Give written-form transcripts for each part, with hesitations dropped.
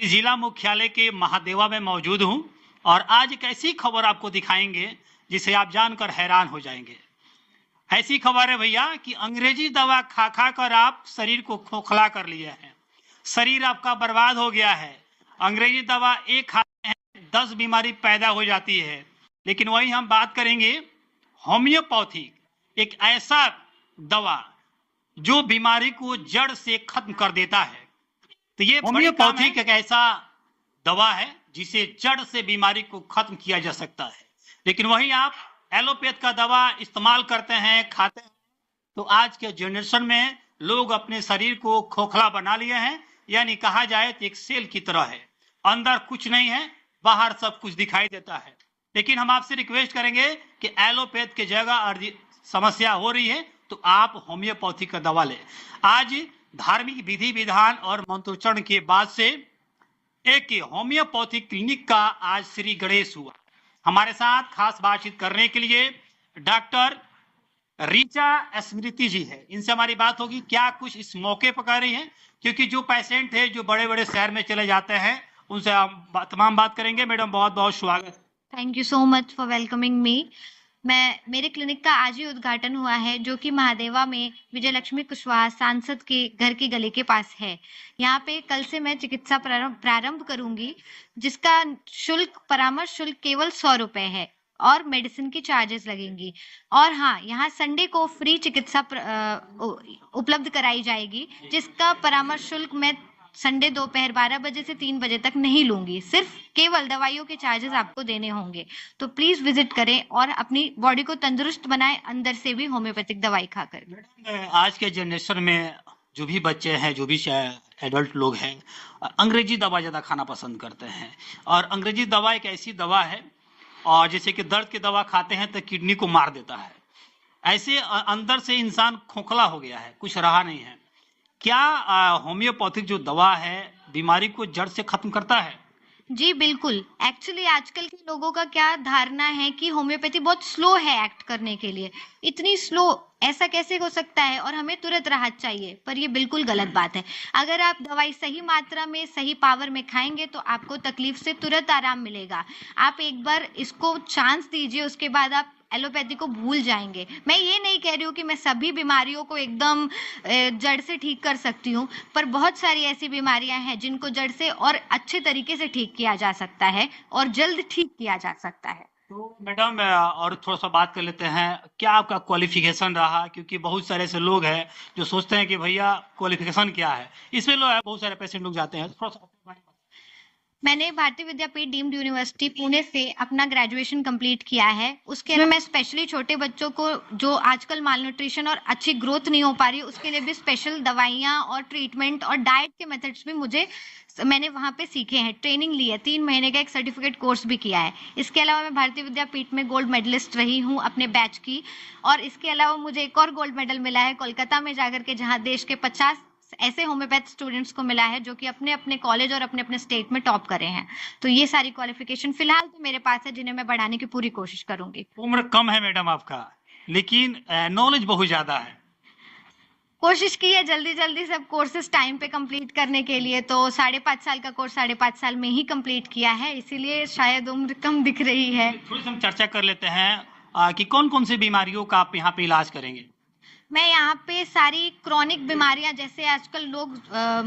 जिला मुख्यालय के महादेवा में मौजूद हूं और आज एक ऐसी खबर आपको दिखाएंगे जिसे आप जानकर हैरान हो जाएंगे। ऐसी खबर है भैया कि अंग्रेजी दवा खा खा कर आप शरीर को खोखला कर लिए हैं, शरीर आपका बर्बाद हो गया है। अंग्रेजी दवा एक खाते हैं 10 बीमारी पैदा हो जाती है, लेकिन वही हम बात करेंगे होम्योपैथिक, एक ऐसा दवा जो बीमारी को जड़ से खत्म कर देता है। तो ये होम्योपैथिक एक ऐसा दवा है जिसे जड़ से बीमारी को खत्म किया जा सकता है, लेकिन वही आप एलोपैथ का दवा इस्तेमाल करते हैं, खाते हैं। तो आज के जनरेशन में लोग अपने शरीर को खोखला बना लिए हैं, यानी कहा जाए तो एक सेल की तरह है, अंदर कुछ नहीं है, बाहर सब कुछ दिखाई देता है। लेकिन हम आपसे रिक्वेस्ट करेंगे कि एलोपैथ की जगह और समस्या हो रही है तो आप होम्योपैथिक का दवा लें। आज धार्मिक विधि विधान और मंत्रोच्चारण के बाद से एक होम्योपैथिक क्लिनिक का आज श्री गणेश हुआ। हमारे साथ खास बातचीत करने के लिए डॉक्टर ऋचा स्मृति जी है, इनसे हमारी बात होगी। क्या कुछ इस मौके पर कह रही हैं, क्योंकि जो पेशेंट है जो बड़े बड़े शहर में चले जाते हैं उनसे हम तमाम बात करेंगे। मैडम बहुत बहुत स्वागत। Thank you so much for welcoming मी। मेरे क्लिनिक का आज ही उद्घाटन हुआ है, जो कि महादेवा में विजय लक्ष्मी कुशवाहा सांसद के घर की गली के पास है। यहाँ पे कल से मैं चिकित्सा प्रारंभ करूंगी, जिसका परामर्श शुल्क केवल 100 रुपए है और मेडिसिन की चार्जेस लगेंगी। और हाँ, यहाँ संडे को फ्री चिकित्सा उपलब्ध कराई जाएगी, जिसका परामर्श शुल्क मैं संडे दोपहर 12 बजे से 3 बजे तक नहीं लूंगी, सिर्फ केवल दवाइयों के चार्जेस आपको देने होंगे। तो प्लीज विजिट करें और अपनी बॉडी को तंदुरुस्त बनाएं, अंदर से भी होम्योपैथिक दवाई खाकर। आज के जनरेशन में जो भी बच्चे हैं, जो भी एडल्ट लोग हैं, अंग्रेजी दवा ज्यादा खाना पसंद करते हैं। और अंग्रेजी दवा एक ऐसी दवा है और जैसे कि दर्द की दवा खाते हैं तो किडनी को मार देता है, ऐसे अंदर से इंसान खोखला हो गया है, कुछ रहा नहीं है। क्या होम्योपैथिक जो दवा है बीमारी को जड़ से खत्म करता है? जी बिल्कुल। एक्चुअली आजकल के लोगों का क्या धारणा है कि होम्योपैथी बहुत स्लो है एक्ट करने के लिए। इतनी स्लो ऐसा कैसे हो सकता है, और हमें तुरंत राहत चाहिए, पर ये बिल्कुल गलत बात है। अगर आप दवाई सही मात्रा में सही पावर में खाएंगे तो आपको तकलीफ से तुरंत आराम मिलेगा। आप एक बार इसको चांस दीजिए, उसके बाद आप एलोपैथी को भूल जाएंगे। मैं ये नहीं कह रही हूँ कि मैं सभी बीमारियों को एकदम जड़ से ठीक कर सकती हूँ, पर बहुत सारी ऐसी बीमारियां हैं जिनको जड़ से और अच्छे तरीके से ठीक किया जा सकता है और जल्द ठीक किया जा सकता है। तो मैडम और थोड़ा सा बात कर लेते हैं, क्या आपका क्वालिफिकेशन रहा? क्योंकि बहुत सारे ऐसे लोग हैं जो सोचते हैं कि भैया क्वालिफिकेशन क्या है, इसमें लोग बहुत सारे पेशेंट लोग जाते हैं। थोड़ा सा मैंने भारतीय विद्यापीठ डीम्ड यूनिवर्सिटी पुणे से अपना ग्रेजुएशन कंप्लीट किया है। उसके लिए मैं स्पेशली छोटे बच्चों को जो आजकल माल न्यूट्रिशन और अच्छी ग्रोथ नहीं हो पा रही, उसके लिए भी स्पेशल दवाइयाँ और ट्रीटमेंट और डाइट के मेथड्स भी मैंने वहाँ पे सीखे हैं, ट्रेनिंग ली है। 3 महीने का एक सर्टिफिकेट कोर्स भी किया है। इसके अलावा मैं भारतीय विद्यापीठ में गोल्ड मेडलिस्ट रही हूँ अपने बैच की, और इसके अलावा मुझे एक और गोल्ड मेडल मिला है कोलकाता में जाकर के, जहाँ देश के 50 ऐसे होम्योपैथ स्टूडेंट्स को मिला है जो कि अपने अपने कॉलेज और अपने अपने स्टेट में टॉप करे हैं। तो ये सारी क्वालिफिकेशन फिलहाल तो मेरे पास है, जिन्हें मैं बढ़ाने की पूरी कोशिश करूंगी। उम्र कम है मैडम आपका, लेकिन नॉलेज बहुत ज्यादा है। कोशिश की है जल्दी जल्दी सब कोर्सेज टाइम पे कंप्लीट करने के लिए, तो 5.5 साल का कोर्स 5.5 साल में ही कंप्लीट किया है, इसीलिए शायद उम्र कम दिख रही है। थोड़ी सी हम चर्चा कर लेते हैं कि कौन कौन सी बीमारियों का आप यहाँ पे इलाज करेंगे। मैं यहाँ पे सारी क्रॉनिक बीमारियां, जैसे आजकल लोग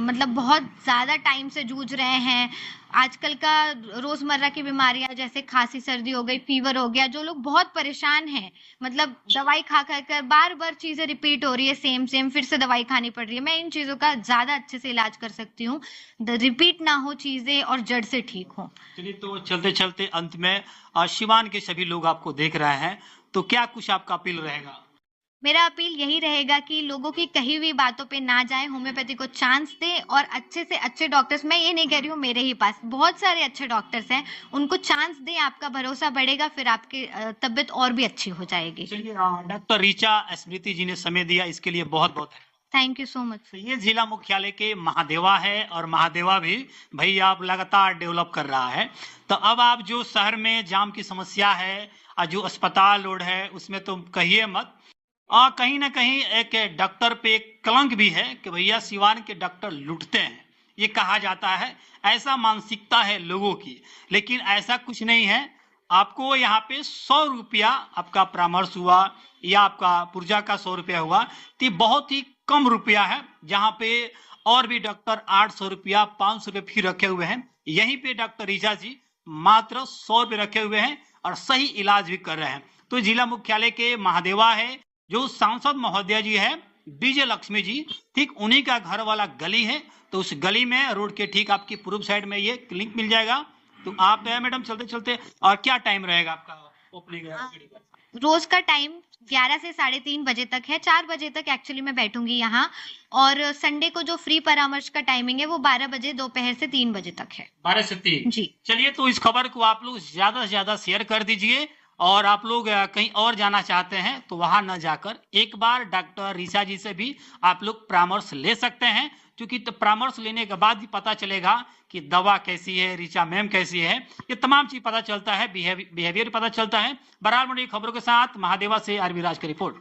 मतलब बहुत ज़्यादा टाइम से जूझ रहे हैं, आजकल का रोज़मर्रा की बीमारियां जैसे खांसी सर्दी हो गई, फीवर हो गया, जो लोग बहुत परेशान हैं, मतलब दवाई खा कर बार बार चीज़ें रिपीट हो रही है, सेम फिर से दवाई खानी पड़ रही है, मैं इन चीज़ों का ज़्यादा अच्छे से इलाज कर सकती हूँ, रिपीट ना हो चीज़ें और जड़ से ठीक हो। चलिए, तो चलते चलते अंत में शिवान के सभी लोग आपको देख रहे हैं, तो क्या कुछ आपका अपील रहेगा? मेरा अपील यही रहेगा कि लोगों की कही हुई बातों पे ना जाएं, होम्योपैथी को चांस दें और अच्छे से अच्छे डॉक्टर्स, मैं ये नहीं कह रही हूँ मेरे ही पास बहुत सारे अच्छे डॉक्टर्स हैं, उनको चांस दें, आपका भरोसा बढ़ेगा, फिर आपकी तबीयत और भी अच्छी हो जाएगी। चलिए, डॉक्टर ऋचा स्मृति जी ने समय दिया, इसके लिए बहुत बहुत थैंक यू सो मच। ये जिला मुख्यालय के महादेवा है और महादेवा भी भाई आप लगातार डेवलप कर रहा है। तो अब आप जो शहर में जाम की समस्या है और जो अस्पताल रोड है उसमें तो कहिए मत, कहीं ना कहीं एक डॉक्टर पे एक कलंक भी है कि भैया सिवान के डॉक्टर लूटते हैं। ये कहा जाता है, ऐसा मानसिकता है लोगों की। लेकिन ऐसा कुछ नहीं है। आपको यहाँ पे 100 रुपया आपका परामर्श हुआ या आपका पुर्जा का 100 रुपया हुआ, तो बहुत ही कम रुपया है। जहाँ पे और भी डॉक्टर 800 रुपया 500 रुपये फी रखे हुए हैं, यहीं पे डॉक्टर ऋचा जी मात्र 100 रुपये रखे हुए हैं और सही इलाज भी कर रहे हैं। तो जिला मुख्यालय के महादेवा है, जो सांसद महोदय जी है विजय लक्ष्मी जी, ठीक उन्हीं का घर वाला गली है। तो उस गली में रोड के ठीक आपकी पूर्व साइड में ये क्लिनिक मिल जाएगा। तो आप मैडम चलते चलते, और क्या टाइम रहेगा आपका ओपनिंग? रोज का टाइम 11 से 3:30 बजे तक है। 4 बजे तक एक्चुअली मैं बैठूंगी यहाँ। और संडे को जो फ्री परामर्श का टाइमिंग है वो 12 बजे दोपहर से 3 बजे तक है। 12 से 3 जी। चलिए, तो इस खबर को आप लोग ज्यादा से ज्यादा शेयर कर दीजिए। और आप लोग कहीं और जाना चाहते हैं तो वहां न जाकर एक बार डॉक्टर ऋचा जी से भी आप लोग परामर्श ले सकते हैं, क्योंकि तो परामर्श लेने के बाद ही पता चलेगा कि दवा कैसी है, ऋचा मैम कैसी है, ये तमाम चीज पता चलता है, बिहेवियर पता चलता है। बहरहाल खबरों के साथ महादेवा से आरवी राज की रिपोर्ट।